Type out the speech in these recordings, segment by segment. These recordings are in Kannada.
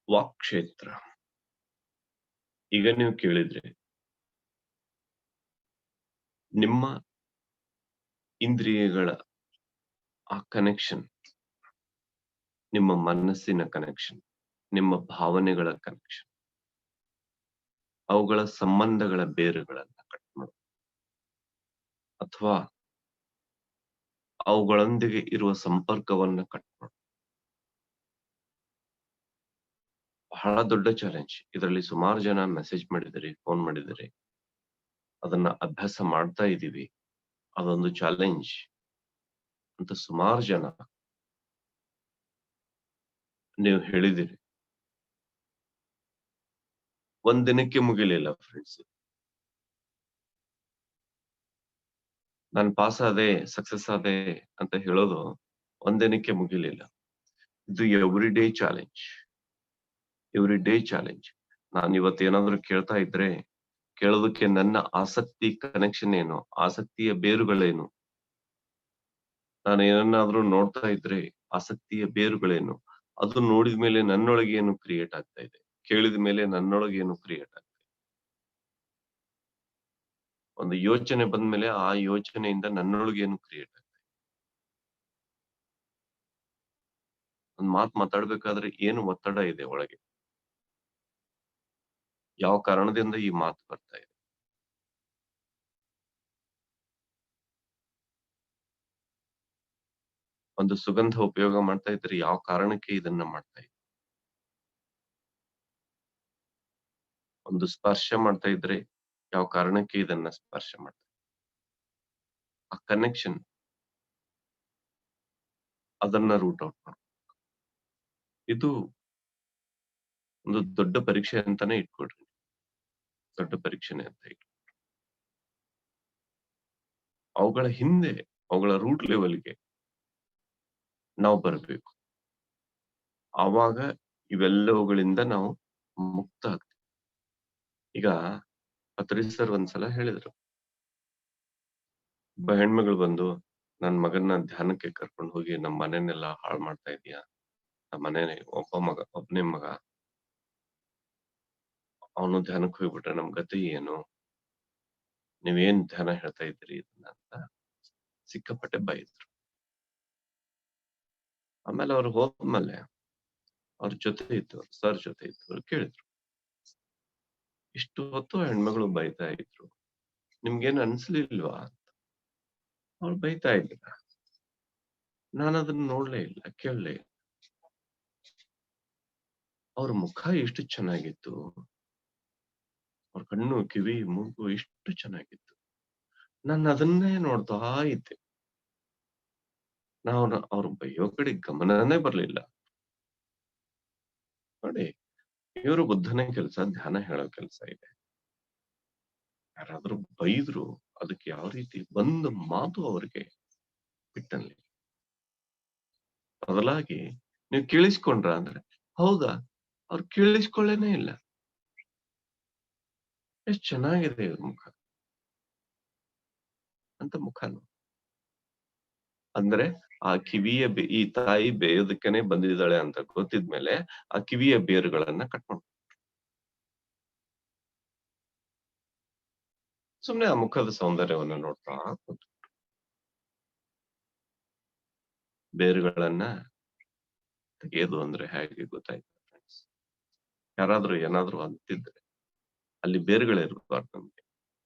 ವಾಕ್ಕ್ಷೇತ್ರ. ಈಗ ನೀವು ಕೇಳಿದ್ರೆ ನಿಮ್ಮ ಇಂದ್ರಿಯಗಳ ಆ ಕನೆಕ್ಷನ್, ನಿಮ್ಮ ಮನಸ್ಸಿನ ಕನೆಕ್ಷನ್, ನಿಮ್ಮ ಭಾವನೆಗಳ ಕನೆಕ್ಷನ್, ಅವುಗಳ ಸಂಬಂಧಗಳ ಬೇರುಗಳನ್ನ ಕಟ್ ಮಾಡೋದು ಅಥವಾ ಅವುಗಳೊಂದಿಗೆ ಇರುವ ಸಂಪರ್ಕವನ್ನ ಕಟ್ ಮಾಡೋದು ಬಹಳ ದೊಡ್ಡ ಚಾಲೆಂಜ್. ಇದರಲ್ಲಿ ಸುಮಾರು ಜನ ಮೆಸೇಜ್ ಮಾಡಿದಿರಿ, ಫೋನ್ ಮಾಡಿದಿರಿ, ಅದನ್ನ ಅಭ್ಯಾಸ ಮಾಡ್ತಾ ಇದೀವಿ, ಅದೊಂದು ಚಾಲೆಂಜ್ ಅಂತ ಸುಮಾರು ಜನ ನೀವು ಹೇಳಿದಿರಿ. ಒಂದ್ ದಿನಕ್ಕೆ ಮುಗಿಲಿಲ್ಲ ಫ್ರೆಂಡ್ಸ್. ನಾನು ಪಾಸ್ ಆದೆ, ಸಕ್ಸಸ್ ಆದೆ ಅಂತ ಹೇಳೋದು ಒಂದ್ ದಿನಕ್ಕೆ ಮುಗಿಲಿಲ್ಲ. ಇದು ಎವ್ರಿ ಡೇ ಚಾಲೆಂಜ್. ನಾನು ಇವತ್ತೇನಾದ್ರೂ ಕೇಳ್ತಾ ಇದ್ರೆ ಕೇಳೋದಕ್ಕೆ ನನ್ನ ಆಸಕ್ತಿ ಕನೆಕ್ಷನ್ ಏನು, ಆಸಕ್ತಿಯ ಬೇರುಗಳೇನು, ನಾನು ಏನನ್ನಾದ್ರೂ ನೋಡ್ತಾ ಇದ್ರೆ ಆಸಕ್ತಿಯ ಬೇರುಗಳೇನು, ಅದು ನೋಡಿದ ಮೇಲೆ ನನ್ನೊಳಗೆ ಏನು ಕ್ರಿಯೇಟ್ ಆಗ್ತಾ ಇದೆ, ಕೇಳಿದ ಮೇಲೆ ನನ್ನೊಳಗೆ ಏನು ಕ್ರಿಯೇಟ್ ಆಗ್ತಾ ಇದೆ. ಒಂದು ಯೋಚನೆ ಬಂದ್ಮೇಲೆ ಆ ಯೋಚನೆಯಿಂದ ನನ್ನೊಳಗೆ ಏನು ಕ್ರಿಯೇಟ್ ಆಗ್ತಾ ಇದೆ. ಒಂದ್ ಮಾತು ಮಾತಾಡ್ಬೇಕಾದ್ರೆ ಏನು ಒತ್ತಡ ಇದೆ ಒಳಗೆ, ಯಾವ ಕಾರಣದಿಂದ ಈ ಮಾತು ಬರ್ತಾ ಇದೆ. ಒಂದು ಸುಗಂಧ ಉಪಯೋಗ ಮಾಡ್ತಾ ಇದ್ರೆ ಯಾವ ಕಾರಣಕ್ಕೆ ಇದನ್ನ ಮಾಡ್ತಾ ಇದ್ರೆ, ಒಂದು ಸ್ಪರ್ಶ ಮಾಡ್ತಾ ಇದ್ರೆ ಯಾವ ಕಾರಣಕ್ಕೆ ಇದನ್ನ ಸ್ಪರ್ಶ ಮಾಡ್ತಾ ಇದ್ರೆ. ಆ ಕನೆಕ್ಷನ್, ಅದನ್ನ ರೂಟ್ ಔಟ್ ಮಾಡ. ಇದು ಒಂದು ದೊಡ್ಡ ಪರೀಕ್ಷೆ ಅಂತಾನೆ ಇಟ್ಕೊಡ್ರಿ, ದೊಡ್ಡ ಪರೀಕ್ಷೆನೆ ಅಂತ ಇಟ್ಕೊಡ್ರಿ. ಅವುಗಳ ಹಿಂದೆ, ಅವುಗಳ ರೂಟ್ ಲೆವೆಲ್ಗೆ ನಾವು ಬರಬೇಕು. ಆವಾಗ ಇವೆಲ್ಲವುಗಳಿಂದ ನಾವು ಮುಕ್ತ ಆಗ್ತೀವಿ. ಈಗ ಪತ್ರಿಜಿ ಸರ್ ಒಂದ್ಸಲ ಹೇಳಿದ್ರು, ಒಬ್ಬ ಹೆಣ್ಮಗಳು ಬಂದು ನನ್ ಮಗನ್ನ ಧ್ಯಾನಕ್ಕೆ ಕರ್ಕೊಂಡು ಹೋಗಿ ನಮ್ ಮನೆನೆಲ್ಲ ಹಾಳು ಮಾಡ್ತಾ ಇದೀಯ, ನಮ್ಮ ಮನೆ ಒಬ್ಬನೇ ಮಗ, ಅವನು ಧ್ಯಾನಕ್ಕೆ ಹೋಗ್ಬಿಟ್ರೆ ನಮ್ ಗತಿ ಏನು, ನೀವೇನ್ ಧ್ಯಾನ ಹೇಳ್ತಾ ಇದ್ದೀರಿ ಇದನ್ನ ಅಂತ ಸಿಕ್ಕಾಪಟ್ಟೆ ಬೈದ್ರು. ಆಮೇಲೆ ಅವ್ರು ಹೋದ್ಮೇಲೆ ಅವ್ರ ಜೊತೆ ಇತ್ತು, ಸರ್ ಜೊತೆ ಇತ್ತು, ಅವ್ರು ಕೇಳಿದ್ರು, ಇಷ್ಟು ಹೊತ್ತು ಹೆಣ್ಮಗಳು ಬೈತಾ ಇದ್ರು, ನಿಮ್ಗೇನ್ ಅನ್ಸ್ಲಿಲ್ವಾ ಅಂತ. ಅವ್ರು ಬೈತಾ ಇದ್ರ, ನಾನು ಅದನ್ನ ನೋಡ್ಲೇ ಇಲ್ಲ, ಕೇಳಲೇ ಇಲ್ಲ. ಅವ್ರ ಮುಖ ಎಷ್ಟು ಚೆನ್ನಾಗಿತ್ತು, ಅವ್ರ ಕಣ್ಣು, ಕಿವಿ, ಮೂಗು ಎಷ್ಟು ಚೆನ್ನಾಗಿತ್ತು. ನಾನು ಅದನ್ನೇ ನೋಡ್ತಾ ಇದ್ದೆ. ಅವ್ರ ಬೈಯೋ ಕಡೆ ಗಮನನೇ ಬರ್ಲಿಲ್ಲ. ನೋಡಿ, ಇವರು ಬುದ್ಧನೇ ಕೆಲ್ಸ, ಧ್ಯಾನ ಹೇಳೋ ಕೆಲ್ಸ ಇದೆ. ಯಾರಾದ್ರೂ ಬೈದ್ರು ಅದಕ್ಕೆ ಯಾವ ರೀತಿ ಒಂದು ಮಾತು ಅವ್ರಿಗೆ ಬಿಟ್ಟಲ್ಲಿ ಬದಲಾಗಿ ನೀವು ಕೇಳಿಸ್ಕೊಂಡ್ರ ಅಂದ್ರೆ, ಹೌದಾ, ಅವ್ರು ಕೇಳಿಸ್ಕೊಳ್ಳೇನೇ ಇಲ್ಲ. ಎಷ್ಟ್ ಚೆನ್ನಾಗಿದೆ ಇವ್ರ ಮುಖ ಅಂತ ಮುಖನು. ಅಂದ್ರೆ ಆ ಕಿವಿಯ ಈ ತಾಯಿ ಬೇಯೋದಕ್ಕೇನೆ ಬಂದಿದ್ದಾಳೆ ಅಂತ ಗೊತ್ತಿದ್ಮೇಲೆ ಆ ಕಿವಿಯ ಬೇರುಗಳನ್ನ ಕಟ್ ಮಾಡ್ತಾರೆ. ಸುಮ್ನೆ ಆ ಮುಖದ ಸೌಂದರ್ಯವನ್ನ ನೋಡ್ತಾ ಕೂತು ಬೇರುಗಳನ್ನ ತೆಗೆಯೋದು ಅಂದ್ರೆ ಹೇಗೆ ಗೊತ್ತಾಯ್ತು ಫ್ರೆಂಡ್ಸ್? ಯಾರಾದ್ರೂ ಏನಾದ್ರೂ ಅಂತಿದ್ರೆ ಅಲ್ಲಿ ಬೇರುಗಳಿರ್ಬಾರ್ದು. ನಮ್ಗೆ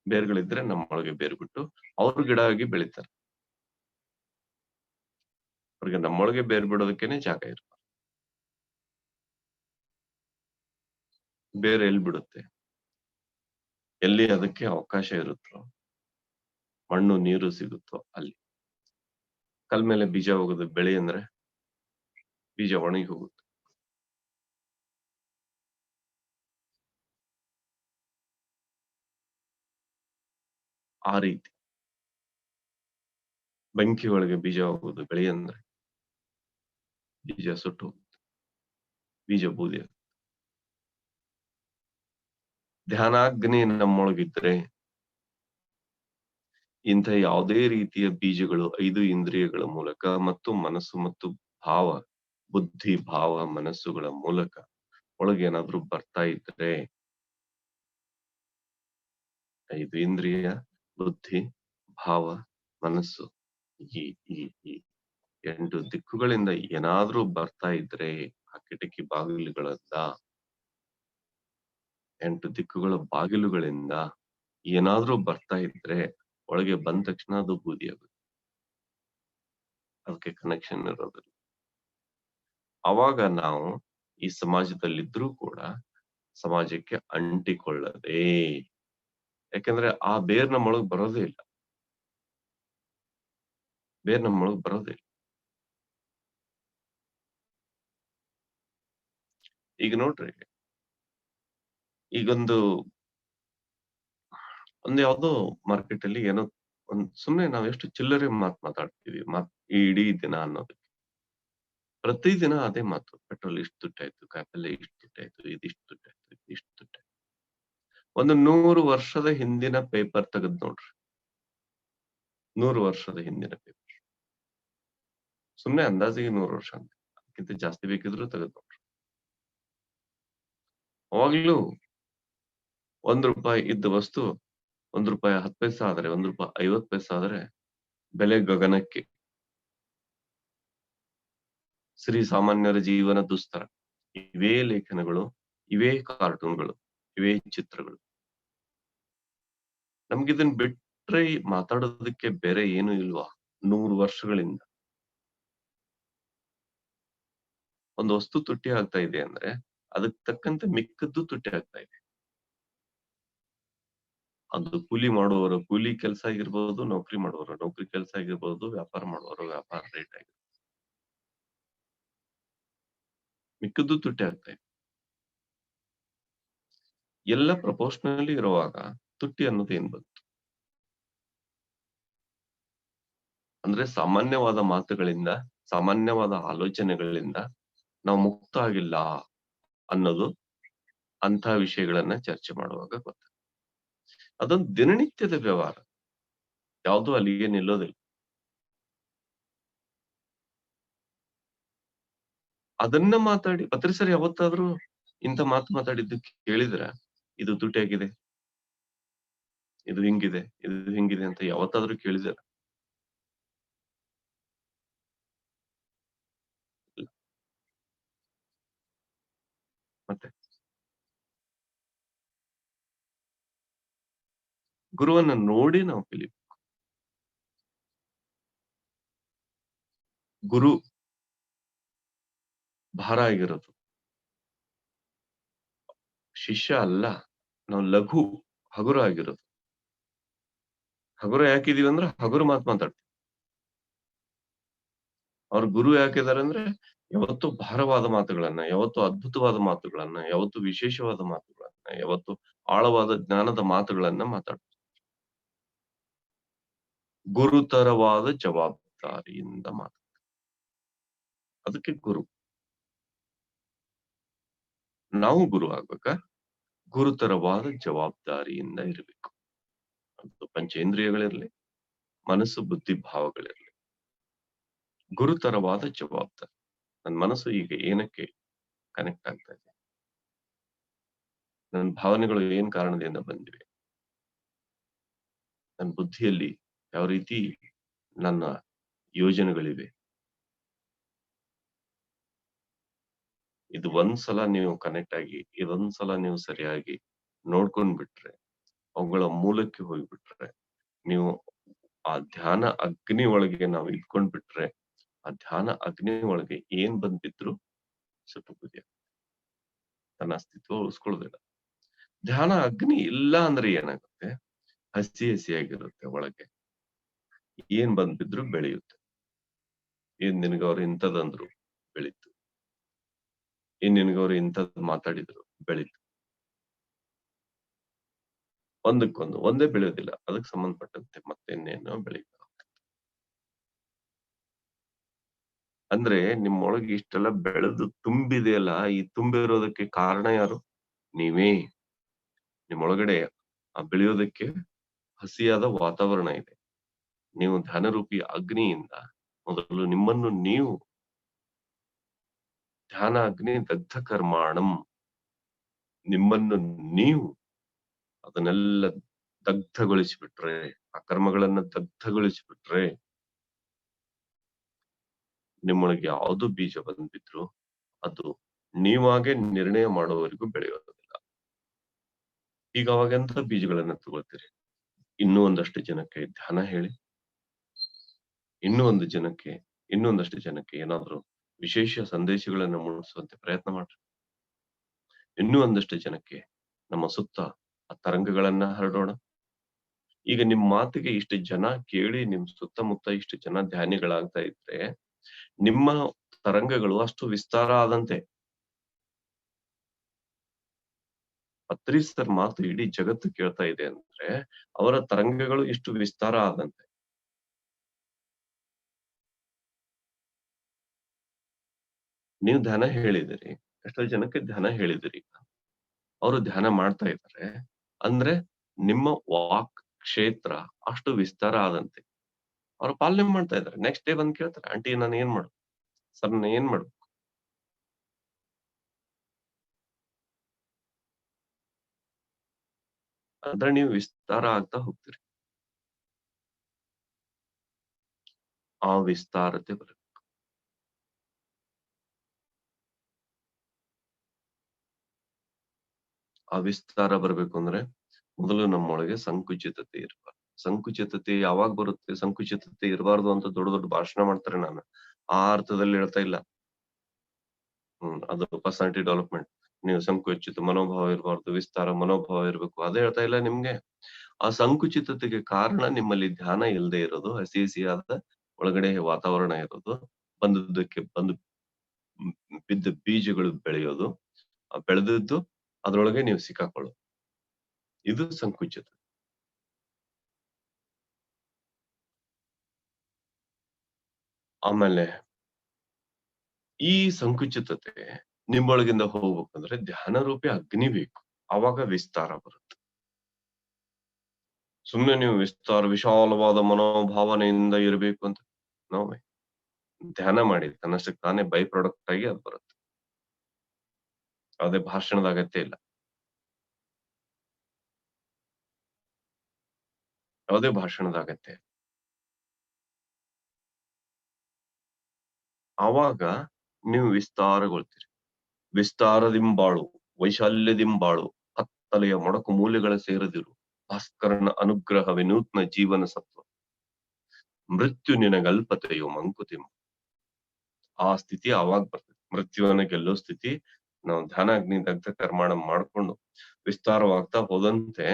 ಬೇರುಗಳಿದ್ರೆ ನಮ್ಮೊಳಗೆ ಬೇರು ಬಿಟ್ಟು ಅವ್ರು ಗಿಡ ಆಗಿ ಬೆಳಿತಾರೆ. ಅವ್ರಿಗೆ ನಮ್ಮೊಳಗೆ ಬೇರು ಬಿಡೋದಕ್ಕೇನೆ ಜಾಗ ಇರ್ಬಾರ್ದು. ಬೇರೆ ಎಲ್ಲಿ ಬಿಡುತ್ತೆ? ಎಲ್ಲಿ ಅದಕ್ಕೆ ಅವಕಾಶ ಇರುತ್ತೋ, ಮಣ್ಣು ನೀರು ಸಿಗುತ್ತೋ ಅಲ್ಲಿ. ಕಲ್ ಮೇಲೆ ಬೀಜ ಹೋಗೋದು, ಬೆಳೆ ಅಂದ್ರೆ ಬೀಜ ಒಣಗಿ ಹೋಗುತ್ತೆ. ಆ ರೀತಿ ಬೆಂಕಿ ಒಳಗೆ ಬೀಜ ಹೋಗೋದು, ಬೆಳೆ ಅಂದ್ರೆ ಬೀಜ ಸುಟ್ಟು ಹೋಗುತ್ತೆ, ಬೀಜ ಬೂದಿ ಆಗುತ್ತೆ. ಧ್ಯಾನಾಗ್ನಿ ನಮ್ಮೊಳಗಿದ್ರೆ ಇಂಥ ಯಾವುದೇ ರೀತಿಯ ಬೀಜಗಳು 5 ಇಂದ್ರಿಯಗಳ ಮೂಲಕ ಮತ್ತು ಮನಸ್ಸು ಮತ್ತು ಭಾವ, ಬುದ್ಧಿ, ಭಾವ, ಮನಸ್ಸುಗಳ ಮೂಲಕ ಒಳಗೇನಾದ್ರೂ ಬರ್ತಾ ಇದ್ರೆ 5 ಇಂದ್ರಿಯ, ಬುದ್ಧಿ, ಭಾವ, ಮನಸ್ಸು ಈ ಈ ಈ 8 ದಿಕ್ಕುಗಳಿಂದ ಏನಾದ್ರೂ ಬರ್ತಾ ಇದ್ರೆ ಆ ಕಿಟಕಿ ಬಾಗಿಲುಗಳಿಂದ 8 ದಿಕ್ಕುಗಳ ಬಾಗಿಲುಗಳಿಂದ ಏನಾದ್ರೂ ಬರ್ತಾ ಇದ್ರೆ ಒಳಗೆ ಬಂದ ತಕ್ಷಣ ಅದು ಬೂದಿ ಆಗುತ್ತೆ. ಅದಕ್ಕೆ ಕನೆಕ್ಷನ್ ಇರೋದಿಲ್ಲ. ಅವಾಗ ನಾವು ಈ ಸಮಾಜದಲ್ಲಿದ್ರೂ ಕೂಡ ಸಮಾಜಕ್ಕೆ ಅಂಟಿಕೊಳ್ಳದೆ, ಯಾಕಂದ್ರೆ ಆ ಬೇರ್ ನಮ್ಮೊಳಗ್ ಬರೋದೇ ಇಲ್ಲ. ಬೇರ್ ನಮ್ಮೊಳಗ್ ಬರೋದೇ ಇಲ್ಲ. ಈಗ ನೋಡ್ರಿ, ಈಗೊಂದು ಯಾವ್ದೋ ಮಾರ್ಕೆಟ್ ಅಲ್ಲಿ ಏನೋ ಸುಮ್ನೆ ನಾವ್ ಎಷ್ಟು ಚಿಲ್ಲರೆ ಮಾತಾಡ್ತೀವಿ ಈ ಇಡೀ ದಿನ ಅನ್ನೋದಕ್ಕೆ. ಪ್ರತಿದಿನ ಅದೇ ಮಾತು. ಪೆಟ್ರೋಲ್ ಇಷ್ಟು ದುಡ್ಡಾಯ್ತು, ಕಾಯಿಪಲ್ಲೆ ಇಷ್ಟು ದುಡ್ಡಾಯ್ತು, ಇದಿಷ್ಟು ದುಡ್ಡಾಯ್ತು, ಇದಿಷ್ಟು ದುಡ್ಡಾಯ್ತು. ಒಂದು 100 ವರ್ಷದ ಹಿಂದಿನ ಪೇಪರ್ ತೆಗೆದ್ ನೋಡ್ರಿ. 100 ವರ್ಷದ ಹಿಂದಿನ ಪೇಪರ್. ಸುಮ್ನೆ ಅಂದಾಜಿಗೆ 100 ವರ್ಷ ಅಂತ. ಅದಕ್ಕಿಂತ ಜಾಸ್ತಿ ಬೇಕಿದ್ರು ತೆಗೆದ್ ನೋಡ್ರಿ. ಅವಾಗ್ಲೂ ₹1 ಇದ್ದ ವಸ್ತು ₹1.10 ಆದ್ರೆ, ₹1.50 ಆದ್ರೆ ಬೆಲೆ ಗಗನಕ್ಕೆ. ಶ್ರೀ ಸಾಮಾನ್ಯರ ಜೀವನ ದುಸ್ತರ. ಇವೇ ಲೇಖನಗಳು, ಇವೇ ಕಾರ್ಟೂನ್ಗಳು, ಇವೇ ಚಿತ್ರಗಳು. ನಮ್ಗಿದನ್ ಬಿಟ್ರೆ ಮಾತಾಡೋದಕ್ಕೆ ಬೇರೆ ಏನು ಇಲ್ವಾ? 100 ವರ್ಷಗಳಿಂದ. ಒಂದು ವಸ್ತು ತುಟ್ಟಿ ಆಗ್ತಾ ಇದೆ ಅಂದ್ರೆ ಅದಕ್ ತಕ್ಕಂತೆ ಮಿಕ್ಕದ್ದು ತುಟ್ಟಿ ಆಗ್ತಾ ಇದೆ. ಅದು ಕೂಲಿ ಮಾಡುವವರ ಕೂಲಿ ಕೆಲಸ ಆಗಿರ್ಬೋದು, ನೌಕರಿ ಮಾಡುವವರ ನೌಕರಿ ಕೆಲಸ ಆಗಿರ್ಬೋದು, ವ್ಯಾಪಾರ ಮಾಡುವವರ ವ್ಯಾಪಾರ ರೇಟ್ ಆಗಿರ್ಬೋದು. ಮಿಕ್ಕದ್ದು ತುಟ್ಟಿ ಆಗ್ತಾ ಇದೆ. ಎಲ್ಲ ಪ್ರಪೋರ್ಷನಲಿ ಇರುವಾಗ ತುಟ್ಟಿ ಅನ್ನೋದು ಏನ್ ಬಂತು? ಅಂದ್ರೆ ಸಾಮಾನ್ಯವಾದ ಮಾತುಗಳಿಂದ, ಸಾಮಾನ್ಯವಾದ ಆಲೋಚನೆಗಳಿಂದ ನಾವು ಮುಕ್ತ ಆಗಿಲ್ಲ ಅನ್ನೋದು ಅಂಥ ವಿಷಯಗಳನ್ನ ಚರ್ಚೆ ಮಾಡುವಾಗ ಗೊತ್ತಾಗುತ್ತೆ. ಅದೊಂದು ದಿನನಿತ್ಯದ ವ್ಯವಹಾರ. ಯಾವ್ದು ಅಲ್ಲಿಗೆ ನಿಲ್ಲೋದಿಲ್ಲ. ಅದನ್ನ ಮಾತಾಡಿ ಸರಿ ಯಾವತ್ತಾದ್ರೂ ಇಂಥ ಮಾತು ಮಾತಾಡಿದ್ದು ಕೇಳಿದ್ರ ಇದು ತುಟಿಯಾಗಿದೆ, ಇದು ಹಿಂಗಿದೆ, ಇದು ಹಿಂಗಿದೆ ಅಂತ ಯಾವತ್ತಾದ್ರೂ ಕೇಳಿದಿರ? ಮತ್ತೆ ಗುರುವನ್ನ ನೋಡಿ ನಾವು ಕಲಿಬೇಕು. ಗುರು ಭಾರ ಆಗಿರೋದು. ಶಿಷ್ಯ ಅಲ್ಲ. ನಾವು ಲಘು, ಹಗುರ ಆಗಿರೋದು. ಹಗುರ ಯಾಕಿದೀವಿ ಅಂದ್ರೆ ಹಗುರ ಮಾತು ಮಾತಾಡ್ತೀವಿ. ಅವ್ರ ಗುರು ಯಾಕಿದಾರೆ ಅಂದ್ರೆ ಯಾವತ್ತು ಭಾರವಾದ ಮಾತುಗಳನ್ನ, ಯಾವತ್ತು ಅದ್ಭುತವಾದ ಮಾತುಗಳನ್ನ, ಯಾವತ್ತು ವಿಶೇಷವಾದ ಮಾತುಗಳನ್ನ, ಯಾವತ್ತು ಆಳವಾದ ಜ್ಞಾನದ ಮಾತುಗಳನ್ನ ಮಾತಾಡ್ತಾರೆ. ಗುರುತರವಾದ ಜವಾಬ್ದಾರಿಯಿಂದ ಮಾತಾಡ್ತಾರೆ. ಅದಕ್ಕೆ ಗುರು. ನಾವು ಗುರು ಆಗ್ಬೇಕಾ? ಗುರುತರವಾದ ಜವಾಬ್ದಾರಿಯಿಂದ ಇರಬೇಕು. ಅದು ಪಂಚೇಂದ್ರಿಯಗಳಿರ್ಲಿ, ಮನಸ್ಸು, ಬುದ್ಧಿ, ಭಾವಗಳಿರ್ಲಿ. ಗುರುತರವಾದ ಜವಾಬ್ದಾರಿ. ನನ್ನ ಮನಸ್ಸು ಈಗ ಏನಕ್ಕೆ ಕನೆಕ್ಟ್ ಆಗ್ತಾ ಇದೆ? ನನ್ನ ಭಾವನೆಗಳು ಏನ್ ಕಾರಣದಿಂದ ಬಂದಿವೆ? ನನ್ನ ಬುದ್ಧಿಯಲ್ಲಿ ಯಾವ ರೀತಿ ನನ್ನ ಯೋಜನೆಗಳಿವೆ? ಇದು ಒಂದ್ಸಲ ನೀವು ಕನೆಕ್ಟ್ ಆಗಿ, ಇದೊಂದ್ಸಲ ನೀವು ಸರಿಯಾಗಿ ನೋಡ್ಕೊಂಡ್ ಬಿಟ್ರೆ, ಅವುಗಳ ಮೂಲಕ್ಕೆ ಹೋಗ್ಬಿಟ್ರೆ, ನೀವು ಆ ಧ್ಯಾನ ಅಗ್ನಿ ಒಳಗೆ ನಾವು ಇಟ್ಕೊಂಡ್ ಬಿಟ್ರೆ, ಆ ಧ್ಯಾನ ಅಗ್ನಿ ಒಳಗೆ ಏನ್ ಬಂದಿದ್ರು ಸುಟ್ಟು ಬೂದಿ ತನ್ನ ಅಸ್ತಿತ್ವ ಉಳಿಸ್ಕೊಳ್ಳೋದಿಲ್ಲ. ಧ್ಯಾನ ಅಗ್ನಿ ಇಲ್ಲ ಅಂದ್ರೆ ಏನಾಗುತ್ತೆ? ಹಸಿ ಹಸಿಯಾಗಿರುತ್ತೆ ಒಳಗೆ. ಏನ್ ಬಂದಿದ್ರು ಬೆಳೆಯುತ್ತೆ. ಏನ್ ನಿನಗ ಅವ್ರು ಇಂಥದಂದ್ರು ಬೆಳೀತು. ಏನ್ ನಿನಗ ಅವ್ರು ಇಂಥದ್ ಮಾತಾಡಿದ್ರು ಬೆಳೀತು. ಒಂದಕ್ಕೊಂದು ಒಂದೇ ಬೆಳೆಯೋದಿಲ್ಲ. ಅದಕ್ಕೆ ಸಂಬಂಧಪಟ್ಟಂತೆ ಮತ್ತೆ ಇನ್ನೇನೋ ಬೆಳೀತಾ ಹೋಗುತ್ತೆ. ಅಂದ್ರೆ ನಿಮ್ಮೊಳಗೆ ಇಷ್ಟೆಲ್ಲ ಬೆಳೆದು ತುಂಬಿದೆಯಲ್ಲ, ಈ ತುಂಬಿರೋದಕ್ಕೆ ಕಾರಣ ಯಾರು? ನೀವೇ. ನಿಮ್ಮೊಳಗಡೆ ಆ ಬೆಳೆಯೋದಕ್ಕೆ ಹಸಿಯಾದ ವಾತಾವರಣ ಇದೆ. ನೀವು ಧ್ಯಾನರೂಪಿ ಅಗ್ನಿಯಿಂದ ಮೊದಲು ನಿಮ್ಮನ್ನು ನೀವು ಧ್ಯಾನ ಅಗ್ನಿ ದಗ್ಧ ಕರ್ಮಾಣಂ ನಿಮ್ಮನ್ನು ನೀವು ಅದನ್ನೆಲ್ಲ ದಗ್ಧಗೊಳಿಸಿಬಿಟ್ರೆ, ಆ ಕರ್ಮಗಳನ್ನ ದಗ್ಧಗೊಳಿಸಿಬಿಟ್ರೆ, ನಿಮ್ಮೊಳಗೆ ಯಾವುದು ಬೀಜ ಬಂದಿದ್ರು ಅದು ನೀವಾಗೆ ನಿರ್ಣಯ ಮಾಡುವವರೆಗೂ ಬೆಳೆಯೋದಿಲ್ಲ. ಈಗ ಅವಾಗ ಎಂತ ಬೀಜಗಳನ್ನ ತಗೊಳ್ತೀರಿ? ಇನ್ನೂ ಒಂದಷ್ಟು ಜನಕ್ಕೆ ಧ್ಯಾನ ಹೇಳಿ, ಇನ್ನೊಂದಷ್ಟು ಜನಕ್ಕೆ ಏನಾದ್ರು ವಿಶೇಷ ಸಂದೇಶಗಳನ್ನ ಮೂಡಿಸುವಂತೆ ಪ್ರಯತ್ನ ಮಾಡ್ರಿ. ಇನ್ನೂ ಒಂದಷ್ಟು ಜನಕ್ಕೆ ನಮ್ಮ ಸುತ್ತ ಆ ತರಂಗಗಳನ್ನ ಹರಡೋಣ. ಈಗ ನಿಮ್ ಮಾತಿಗೆ ಇಷ್ಟು ಜನ ಕೇಳಿ ನಿಮ್ ಸುತ್ತಮುತ್ತ ಇಷ್ಟು ಜನ ಧ್ಯಾನಿಗಳಾಗ್ತಾ ಇದ್ರೆ ನಿಮ್ಮ ತರಂಗಗಳು ಅಷ್ಟು ವಿಸ್ತಾರ ಆದಂತೆ. ಪತ್ರಿ ಸರ್ ಮಾತು ಇಡೀ ಜಗತ್ತು ಕೇಳ್ತಾ ಇದೆ ಅಂದ್ರೆ ಅವರ ತರಂಗಗಳು ಇಷ್ಟು ವಿಸ್ತಾರ ಆದಂತೆ. ನೀವು ಧ್ಯಾನ ಹೇಳಿದಿರಿ, ಎಷ್ಟೋ ಜನಕ್ಕೆ ಧ್ಯಾನ ಹೇಳಿದಿರಿ. ಅವರು ಧ್ಯಾನ ಮಾಡ್ತಾ ಇದ್ದಾರೆ ಅಂದ್ರೆ ನಿಮ್ಮ ವಾಕ್ ಕ್ಷೇತ್ರ ಅಷ್ಟು ವಿಸ್ತಾರ ಆದಂತೆ. ಅವ್ರು ಪಾಲನೆ ಮಾಡ್ತಾ ಇದ್ದಾರೆ. ನೆಕ್ಸ್ಟ್ ಡೇ ಬಂದ್ ಕೇಳ್ತಾರೆ, ಆಂಟಿ ನಾನು ಏನ್ ಮಾಡು ಸರ್ ನಾನು ಏನ್ ಮಾಡು? ಅಂದ್ರೆ ನೀವು ವಿಸ್ತಾರ ಆಗ್ತಾ ಹೋಗ್ತೀರಿ. ಆ ವಿಸ್ತಾರತೆ ಬರುತ್ತೆ. ಆ ವಿಸ್ತಾರ ಬರ್ಬೇಕು ಅಂದ್ರೆ ಮೊದಲು ನಮ್ಮೊಳಗೆ ಸಂಕುಚಿತತೆ ಇರಬಾರ್ದು. ಸಂಕುಚಿತತೆ ಯಾವಾಗ ಬರುತ್ತೆ? ಸಂಕುಚಿತತೆ ಇರಬಾರ್ದು ಅಂತ ದೊಡ್ಡ ದೊಡ್ಡ ಭಾಷಣ ಮಾಡ್ತಾರೆ. ನಾನು ಆ ಅರ್ಥದಲ್ಲಿ ಹೇಳ್ತಾ ಇಲ್ಲ. ಅದು ಪರ್ಸನಾಲಿಟಿ ಡೆವಲಪ್ಮೆಂಟ್. ನೀವು ಸಂಕುಚಿತ ಮನೋಭಾವ ಇರಬಾರ್ದು, ವಿಸ್ತಾರ ಮನೋಭಾವ ಇರಬೇಕು. ಅದೇ ಹೇಳ್ತಾ ಇಲ್ಲ ನಿಮ್ಗೆ. ಆ ಸಂಕುಚಿತತೆಗೆ ಕಾರಣ ನಿಮ್ಮಲ್ಲಿ ಧ್ಯಾನ ಇಲ್ಲದೆ ಇರೋದು, ಹಸಿ ಹಸಿಯಾದ ಒಳಗಡೆ ವಾತಾವರಣ ಇರೋದು, ಬಂದದ್ದಕ್ಕೆ ಬಂದು ಬಿದ್ದ ಬೀಜಗಳು ಬೆಳೆಯೋದು, ಬೆಳೆದದ್ದು ಅದ್ರೊಳಗೆ ನೀವು ಸಿಕ್ಕಾಕೊಳ್ಳೋದು. ಇದು ಸಂಕುಚಿತ. ಆಮೇಲೆ ಈ ಸಂಕುಚಿತತೆ ನಿಮ್ಮೊಳಗಿಂದ ಹೋಗ್ಬೇಕಂದ್ರೆ ಧ್ಯಾನ ರೂಪಿ ಅಗ್ನಿ ಬೇಕು. ಆವಾಗ ವಿಸ್ತಾರ ಬರುತ್ತೆ. ಸುಮ್ನೆ ನೀವು ವಿಶಾಲವಾದ ಮನೋಭಾವನೆಯಿಂದ ಇರಬೇಕು ಅಂತ ನೋವೇ. ಧ್ಯಾನ ಮಾಡಿ ತನ್ನಷ್ಟಕ್ಕೆ ತಾನೇ ಬೈ ಪ್ರಾಡಕ್ಟ್ ಆಗಿ ಅದು ಬರುತ್ತೆ. ಯಾವುದೇ ಭಾಷಣದ ಅಗತ್ಯ ಇಲ್ಲ. ಯಾವುದೇ ಭಾಷಣದ ಅಗತ್ಯ ಇಲ್ಲ. ಆವಾಗ ನೀವು ವಿಸ್ತಾರಗೊಳ್ತೀರಿ. ವಿಸ್ತಾರದಿಂಬಾಳು, ವೈಶಾಲ್ಯದಿಂಬಾಳು, ಕತ್ತಲೆಯ ಮೊಡಕು ಮೂಲೆಗಳ ಸೇರದಿರು, ಭಾಸ್ಕರನ ಅನುಗ್ರಹ ವಿನೂತ್ನ ಜೀವನ ಸತ್ವ, ಮೃತ್ಯು ನಿನಗಲ್ಪತೆಯೋ ಮಂಕುತಿಮ್ಮ. ಆ ಸ್ಥಿತಿ ಆವಾಗ ಬರ್ತದೆ. ಮೃತ್ಯುವನ್ನ ಗೆಲ್ಲೋ ಸ್ಥಿತಿ ನಾವು ಧ್ಯಾನ ಅಗ್ನಿ ದಗ್ಧ ಕರ್ಮಾಣ ಮಾಡ್ಕೊಂಡು ವಿಸ್ತಾರವಾಗ್ತಾ ಹೋದಂತೆ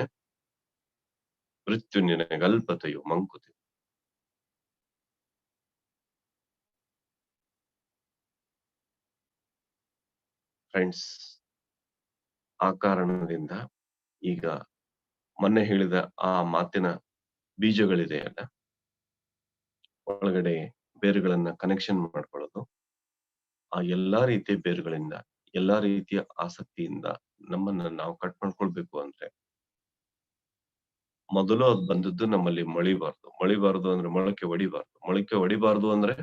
ಮೃತ್ಯು ನಿನಗಲ್ಪತೆಯೋ ಮಂಕುತಿಮ್ಮ. ಫ್ರೆಂಡ್ಸ್, ಆ ಕಾರಣದಿಂದ ಈಗ ಮೊನ್ನೆ ಹೇಳಿದ ಆ ಮಾತಿನ ಬೀಜಗಳಿದೆಯಲ್ಲ, ಒಳಗಡೆ ಬೇರುಗಳನ್ನ ಕನೆಕ್ಷನ್ ಮಾಡ್ಕೊಳ್ಳೋದು, ಆ ಎಲ್ಲಾ ರೀತಿಯ ಬೇರುಗಳಿಂದ, ಎಲ್ಲಾ ರೀತಿಯ ಆಸಕ್ತಿಯಿಂದ ನಮ್ಮನ್ನ ನಾವು ಕಟ್ ಮಾಡ್ಕೊಳ್ಬೇಕು ಅಂದ್ರೆ ಮೊದಲು ಅದ್ ಬಂದದ್ದು ನಮ್ಮಲ್ಲಿ ಮೊಳಿಬಾರ್ದು. ಮೊಳಿಬಾರ್ದು ಅಂದ್ರೆ ಮೊಳಕೆ ಒಡಿಬಾರ್ದು. ಮೊಳಕೆ ಒಡಿಬಾರ್ದು ಅಂದ್ರೆ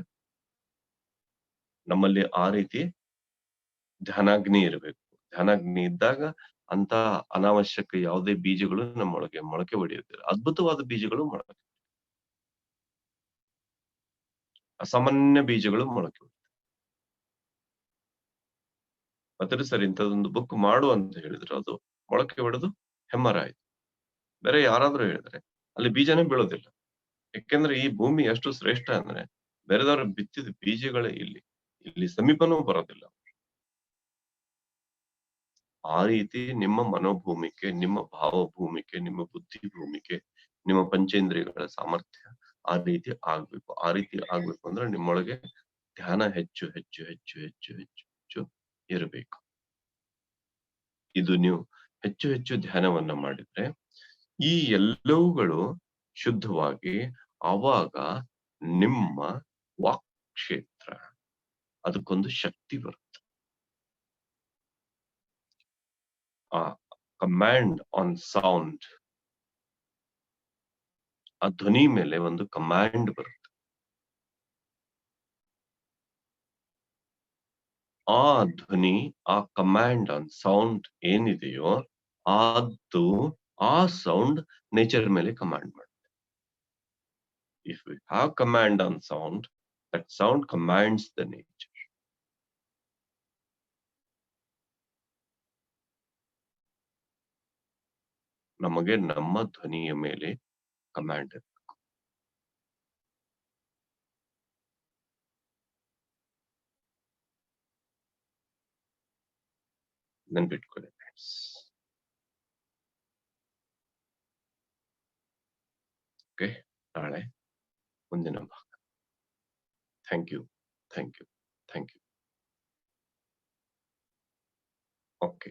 ನಮ್ಮಲ್ಲಿ ಆ ರೀತಿ ಧ್ಯಾನಾಗ್ನಿ ಇರಬೇಕು. ಧ್ಯಾನಾಗ್ನಿ ಇದ್ದಾಗ ಅಂತ ಅನಾವಶ್ಯಕ ಯಾವುದೇ ಬೀಜಗಳು ನಮ್ಮೊಳಗೆ ಮೊಳಕೆ ಒಡೆಯುತ್ತಿಲ್ಲ. ಅದ್ಭುತವಾದ ಬೀಜಗಳು ಮೊಳಕೆ, ಅಸಾಮಾನ್ಯ ಬೀಜಗಳು ಮೊಳಕೆ. ಮತ್ತೆ ಸರ್ ಇಂಥದೊಂದು ಬುಕ್ ಮಾಡು ಅಂತ ಹೇಳಿದ್ರು, ಅದು ಮೊಳಕೆ ಒಡೆದು ಹೆಮ್ಮರ ಆಯ್ತು. ಬೇರೆ ಯಾರಾದ್ರೂ ಹೇಳಿದ್ರೆ ಅಲ್ಲಿ ಬೀಜನೇ ಬೀಳೋದಿಲ್ಲ. ಯಾಕೆಂದ್ರೆ ಈ ಭೂಮಿ ಎಷ್ಟು ಶ್ರೇಷ್ಠ ಅಂದ್ರೆ ಬೇರೆದವ್ರು ಬಿತ್ತಿದ ಬೀಜಗಳೇ ಇಲ್ಲಿ ಸಮೀಪನೂ ಬರೋದಿಲ್ಲ. ಆ ರೀತಿ ನಿಮ್ಮ ಮನೋಭೂಮಿಕೆ, ನಿಮ್ಮ ಭಾವಭೂಮಿಕೆ, ನಿಮ್ಮ ಬುದ್ಧಿ ಭೂಮಿಕೆ, ನಿಮ್ಮ ಪಂಚೇಂದ್ರಿಯಗಳ ಸಾಮರ್ಥ್ಯ ಆ ರೀತಿ ಆಗ್ಬೇಕು. ಆ ರೀತಿ ಆಗ್ಬೇಕು ಅಂದ್ರೆ ನಿಮ್ಮೊಳಗೆ ಧ್ಯಾನ ಹೆಚ್ಚು ಹೆಚ್ಚು ಹೆಚ್ಚು ಹೆಚ್ಚು ಹೆಚ್ಚು ಹೆಚ್ಚು ಇರಬೇಕು. ಇದು ನೀವು ಹೆಚ್ಚು ಹೆಚ್ಚು ಧ್ಯಾನವನ್ನ ಮಾಡಿದ್ರೆ ಈ ಎಲ್ಲವುಗಳು ಶುದ್ಧವಾಗಿ ಆವಾಗ ನಿಮ್ಮ ವಾಕ್ ಕ್ಷೇತ್ರ ಅದಕ್ಕೊಂದು ಶಕ್ತಿ ಬರುತ್ತೆ. ಆ ಕಮಾಂಡ್ ಆನ್ ಸೌಂಡ್, ಆ ಧ್ವನಿ ಮೇಲೆ ಒಂದು ಕಮಾಂಡ್ ಬರುತ್ತೆ. ಆ ಧ್ವನಿ, ಆ ಕಮಾಂಡ್ ಆನ್ ಸೌಂಡ್ ಏನಿದೆಯೋ, ಅದು ಆ ಸೌಂಡ್ ನೇಚರ್ ಮೇಲೆ ಕಮಾಂಡ್ ಮಾಡುತ್ತೆ. If we have command on sound, that sound commands the nature. ನಮಗೆ ನಮ್ಮ ಧ್ವನಿಯ ಮೇಲೆ ಕಮಾಂಡ್ ಇರಬೇಕು. ನೆನ್ಪಿಟ್ಕೊಳ್ಳಿ ಫ್ರೆಂಡ್ಸ್. ಓಕೆ, ನಾಳೆ ಮುಂದಿನ ಭಾಗ. Thank you, thank you, thank you. Okay.